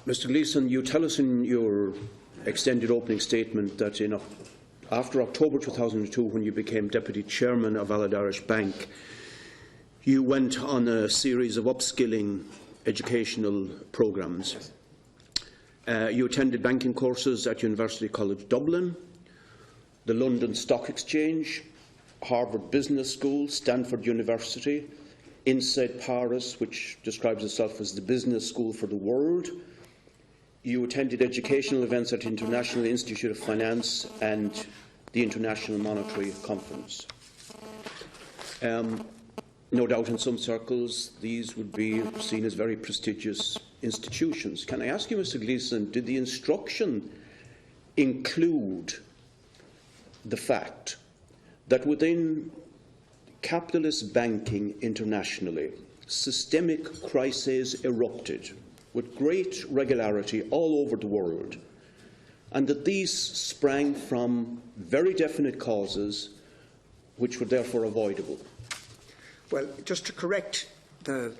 Mr. Gleeson, you tell us in your extended opening statement that after October 2002, when you became Deputy Chairman of Allied Irish Bank, you went on a series of upskilling educational programmes. You attended banking courses at University College Dublin, the London Stock Exchange, Harvard Business School, Stanford University, Inside Paris, which describes itself as the business school for the world. You attended educational events at the International Institute of Finance and the International Monetary Conference. No doubt in some circles these would be seen as very prestigious institutions. Can I ask you, Mr. Gleeson, did the instruction include the fact that within capitalist banking internationally, systemic crises erupted with great regularity all over the world, and that these sprang from very definite causes which were therefore avoidable? Well, just to correct the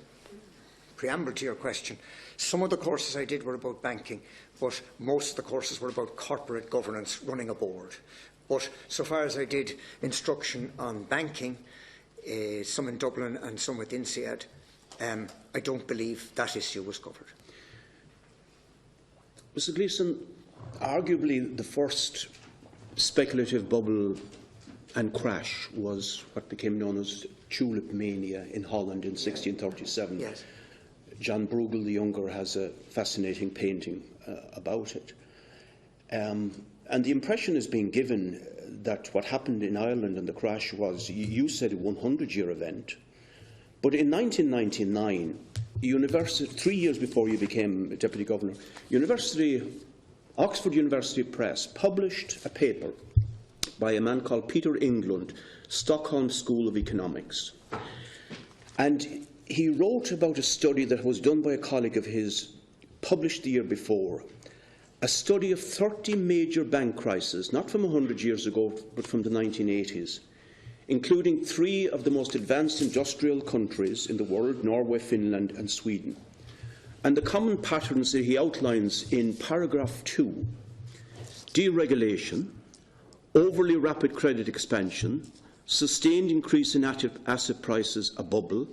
preamble to your question, some of the courses I did were about banking, but most of the courses were about corporate governance, running a board. But so far as I did instruction on banking, some in Dublin and some with INSEAD, I don't believe that issue was covered. Mr. Gleeson, arguably the first speculative bubble and crash was what became known as tulip mania in Holland in 1637. Yes. John Bruegel the Younger has a fascinating painting about it. And the impression is being given that what happened in Ireland in the crash was, you said, a 100-year event. But in 1999, university, 3 years before you became Deputy Governor, Oxford University Press published a paper by a man called Peter England, Stockholm School of Economics. And he wrote about a study that was done by a colleague of his, published the year before, a study of 30 major bank crises, not from 100 years ago, but from the 1980s, including 3 of the most advanced industrial countries in the world, Norway, Finland and Sweden. And the common patterns that he outlines in paragraph 2, deregulation, overly rapid credit expansion, sustained increase in asset prices, a bubble,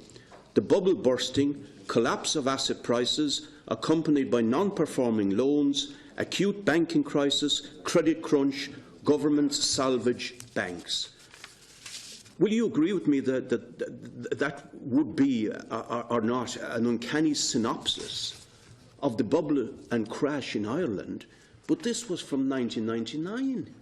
the bubble bursting, collapse of asset prices accompanied by non-performing loans, acute banking crisis, credit crunch, governments salvage banks. Will you agree with me that that would be, or not, an uncanny synopsis of the bubble and crash in Ireland? But this was from 1999.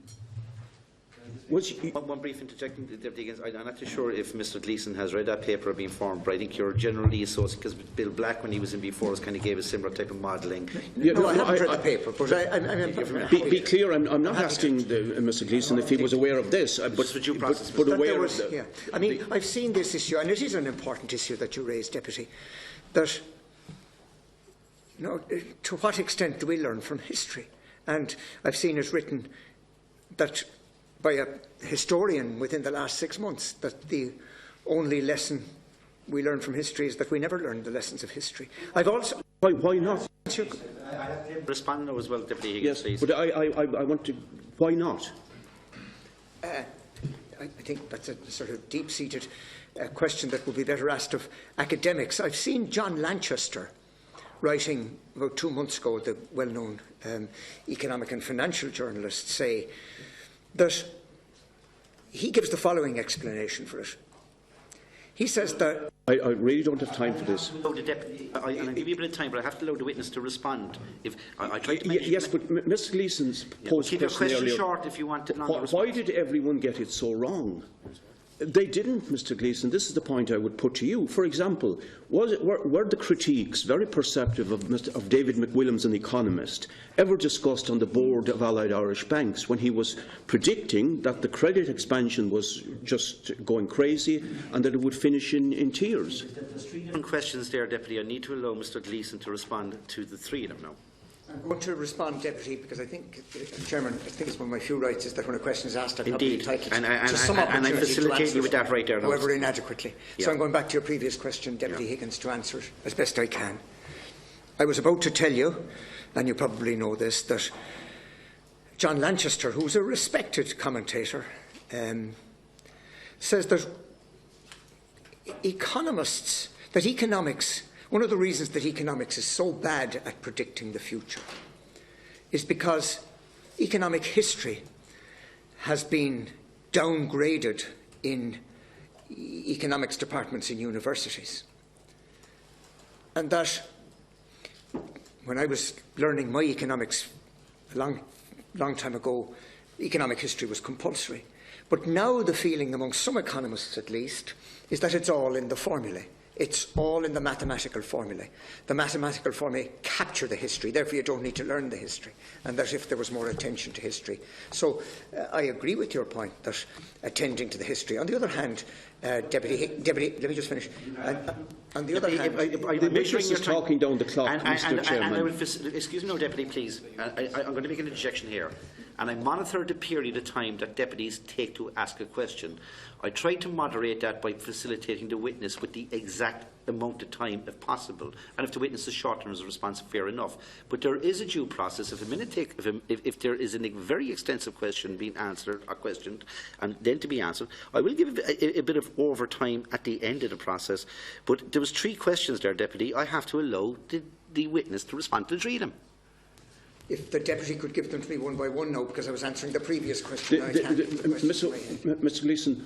One brief interjection, Deputy Higgins. I'm not too sure if Mr. Gleeson has read that paper or been informed, but I think you're generally associated, because Bill Black, when he was in before us, kind of gave a similar type of modelling. Yeah, no, I haven't read the paper, but be clear, I'm not asking Mr. Gleeson if he was aware of this, but aware of the... Yeah. I mean, I've seen this issue, and it is an important issue that you raised, Deputy, that, you know, to what extent do we learn from history? And I've seen it written that by a historian within the last 6 months, that the only lesson we learn from history is that we never learn the lessons of history. I've also... Why not? Respond now as well, Deputy Higgins, yes, please. But I want to... Why not? I think that's a sort of deep-seated question that would be better asked of academics. I've seen John Lanchester writing about 2 months ago, the well-known economic and financial journalist, say that he gives the following explanation for it. He says that... I really don't have time for this. I'll give you a bit of time, but I have to allow the witness to respond. If I try to mention... Yes, but Mr. Gleeson's posed keep your question earlier, short if you want it. Why did everyone get it so wrong? They didn't, Mr. Gleeson. This is the point I would put to you. For example, were the critiques, very perceptive, of David McWilliams, an economist, ever discussed on the board of Allied Irish Banks when he was predicting that the credit expansion was just going crazy and that it would finish in tears? There's 3 different questions there, Deputy. I need to allow Mr. Gleeson to respond to the 3 of them now. I'm going to respond, Deputy, because I think, Chairman, I think it's one of my few rights is that when a question is asked, I have to be entitled to some opportunity I'm facilitating you with that right there. However inadequately. Yeah. So I'm going back to your previous question, Deputy Higgins, to answer it as best I can. I was about to tell you, and you probably know this, that John Lanchester, who's a respected commentator, says that economics, one of the reasons that economics is so bad at predicting the future is because economic history has been downgraded in economics departments in universities. And that when I was learning my economics a long time ago, economic history was compulsory. But now the feeling among some economists at least is that it's all in the formulae. It's all in the mathematical formulae. The mathematical formulae capture the history, therefore you don't need to learn the history, and that if there was more attention to history. So I agree with your point that attending to the history. On the other hand, Deputy, let me just finish. On the other hand, the Bishop is talking down the clock, Mr. Chairman. Excuse me, no, Deputy, please. I'm going to make an interjection here. And I monitor the period of time that deputies take to ask a question. I try to moderate that by facilitating the witness with the exact amount of time if possible. And if the witness is short term as a response, fair enough. But there is a due process. If there is a very extensive question being answered or questioned and then to be answered, I will give a bit of overtime at the end of the process. But there was 3 questions there, Deputy. I have to allow the witness to respond to the 3 of them. If the Deputy could give them to me one by one now, because I was answering the previous question. Mr. Gleeson,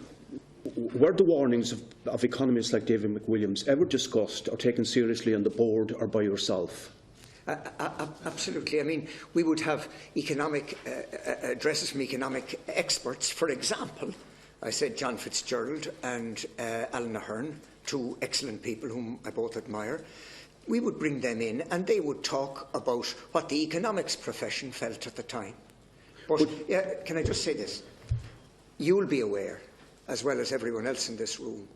were the warnings of economists like David McWilliams ever discussed or taken seriously on the board or by yourself? Absolutely. I mean, we would have economic addresses from economic experts. For example, I said John Fitzgerald and Alan Ahern, 2 excellent people whom I both admire. We would bring them in and they would talk about what the economics profession felt at the time. But can I just say this? You'll be aware, as well as everyone else in this room,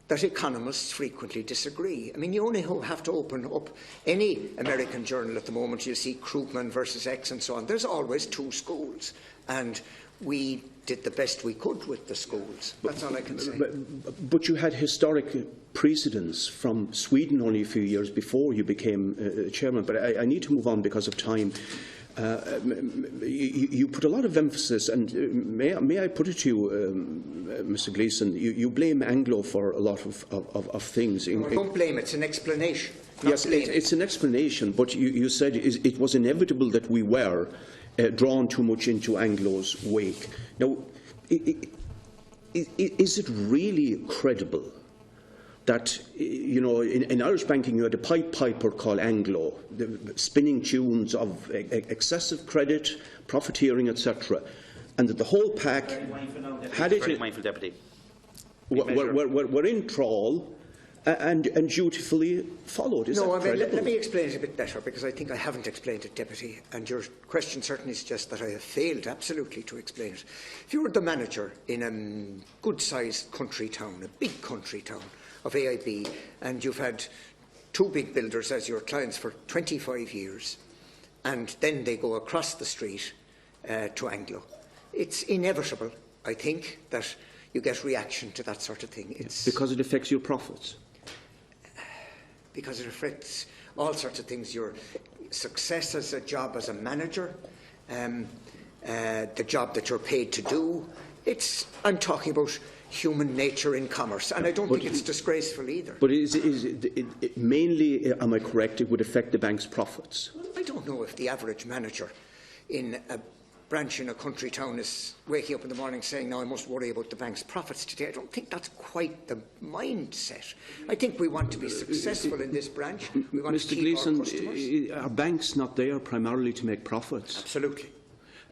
that economists frequently disagree. I mean, you only have to open up any American journal at the moment, you'll see Krugman versus X and so on. There's always 2 schools. And we did the best we could with the schools. That's all I can say. But you had historic precedents from Sweden only a few years before you became chairman. But I need to move on because of time. You put a lot of emphasis, and may I put it to you, Mr. Gleeson, you blame Anglo for a lot of things. No, don't blame it, it's an explanation. Yes, it's an explanation, but you said it was inevitable that we were drawn too much into Anglo's wake. Now, is it really credible that, you know, in Irish banking you had a Pied Piper called Anglo, spinning tunes of excessive credit, profiteering, etc., and that the whole pack had it. Very mindful, Deputy. We're in trawl and dutifully followed. Is that credible? Let me explain it a bit better, because I think I haven't explained it, Deputy, and your question certainly suggests that I have failed absolutely to explain it. If you were the manager in a good-sized country town, a big country town of AIB, and you've had 2 big builders as your clients for 25 years, and then they go across the street to Anglo, it's inevitable, I think, that you get reaction to that sort of thing. It's because it affects your profits. Because it affects all sorts of things, your success as a job as a manager, the job that you're paid to do. I'm talking about human nature in commerce, and I don't think it's disgraceful either. But mainly, am I correct, it would affect the bank's profits? I don't know if the average manager in a branch in a country town is waking up in the morning saying, now I must worry about the bank's profits today. I don't think that's quite the mindset. I think we want to be successful in this branch. We want Mr. to keep Gleeson, our customers. Are banks not there primarily to make profits? Absolutely.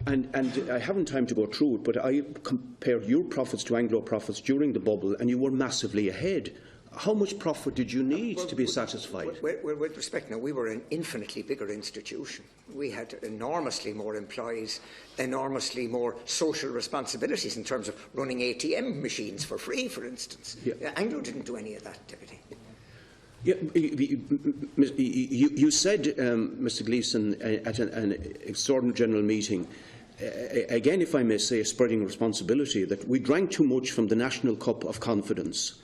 And I haven't time to go through it, but I compared your profits to Anglo profits during the bubble, and you were massively ahead. How much profit did you need to be satisfied? With respect, now, we were an infinitely bigger institution. We had enormously more employees, enormously more social responsibilities in terms of running ATM machines for free, for instance. Yeah. Anglo didn't do any of that, Deputy. Yeah, you said, Mr. Gleeson, at an extraordinary general meeting, again, if I may say, spreading responsibility, that we drank too much from the national cup of confidence.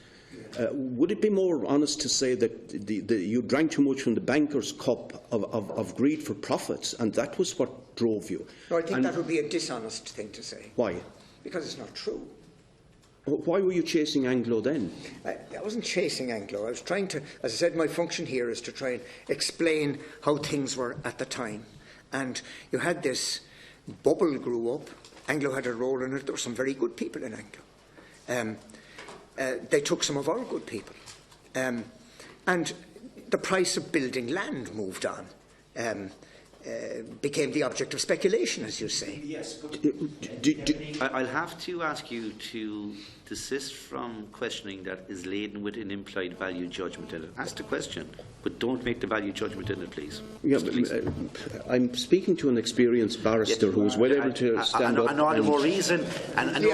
would it be more honest to say that you drank too much from the banker's cup of greed for profits, and that was what drove you? No, I think that would be a dishonest thing to say. Why? Because it's not true. Why were you chasing Anglo then? I wasn't chasing Anglo. I was trying to, as I said, my function here is to try and explain how things were at the time. And you had this bubble grew up. Anglo had a role in it. There were some very good people in Anglo. They took some of our good people. And the price of building land moved on. Became the object of speculation, as you say. Yes. I'll have to ask you to desist from questioning that is laden with an implied value judgment in it. Ask the question, but don't make the value judgment in it, please. Yeah, I'm speaking to an experienced barrister who is well able to stand up. And all the more reason, and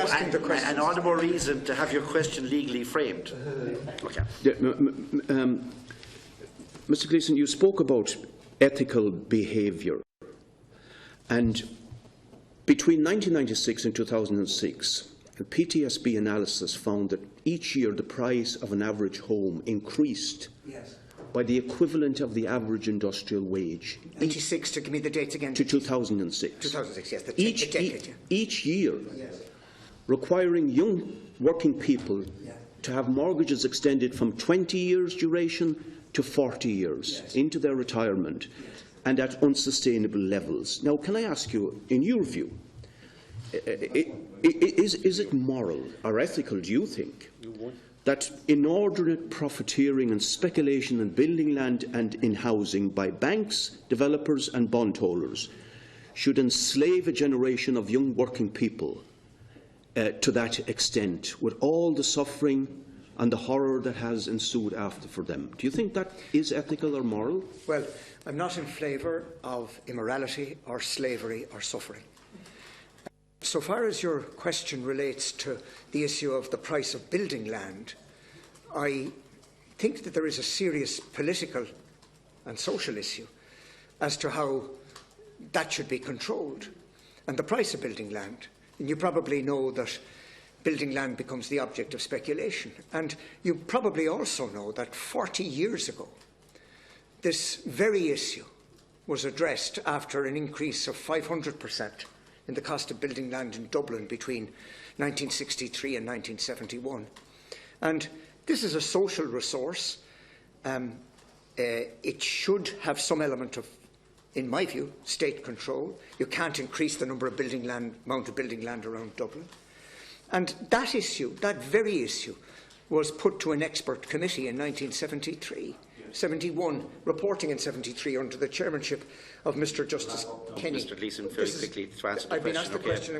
all the more reason to have your question legally framed. Okay. Mr. Gleeson, you spoke about ethical behaviour, and between 1996 and 2006, a PTSB analysis found that each year the price of an average home increased by the equivalent of the average industrial wage. 96, to give me the dates again. To 2006. 2006, yes. Each year, requiring young working people to have mortgages extended from 20 years duration to 40 years into their retirement, and at unsustainable levels. Now, can I ask you, in your view, is it moral or ethical, do you think, that inordinate profiteering and speculation in building land and in housing by banks, developers and bondholders should enslave a generation of young working people to that extent, with all the suffering and the horror that has ensued after for them? Do you think that is ethical or moral? Well, I'm not in favour of immorality or slavery or suffering. So far as your question relates to the issue of the price of building land, I think that there is a serious political and social issue as to how that should be controlled. And the price of building land, and you probably know that building land becomes the object of speculation. And you probably also know that 40 years ago, this very issue was addressed after an increase of 500% in the cost of building land in Dublin between 1963 and 1971. And this is a social resource. It should have some element of, in my view, state control. You can't increase the number of amount of building land around Dublin. And that issue, that very issue, was put to an expert committee in 1973, 71, reporting in 73 under the chairmanship of Mr. Justice Kenny. Mr. Gleeson, very quickly to answer the question. I've been asked the question,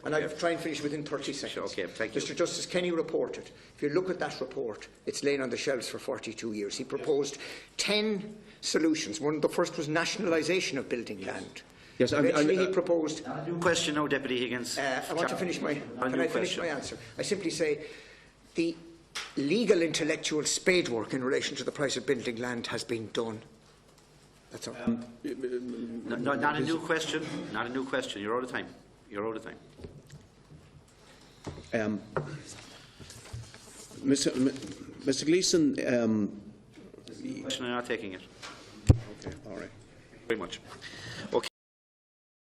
and I'll try and finish within 30 seconds. Okay, thank you. Mr. Justice Kenny reported. If you look at that report, it's lain on the shelves for 42 years. He proposed 10 solutions. The first was nationalisation of building land. Yes, eventually he proposed. New question now, Deputy Higgins. I want to finish my. Can I finish my answer? I simply say the legal intellectual spadework in relation to the price of building land has been done. That's all. Not a new question. Not a new question. You're out of time. You're out of time. Mr. Gleeson. Question, I'm not taking it. Okay, all right. Very much. Okay.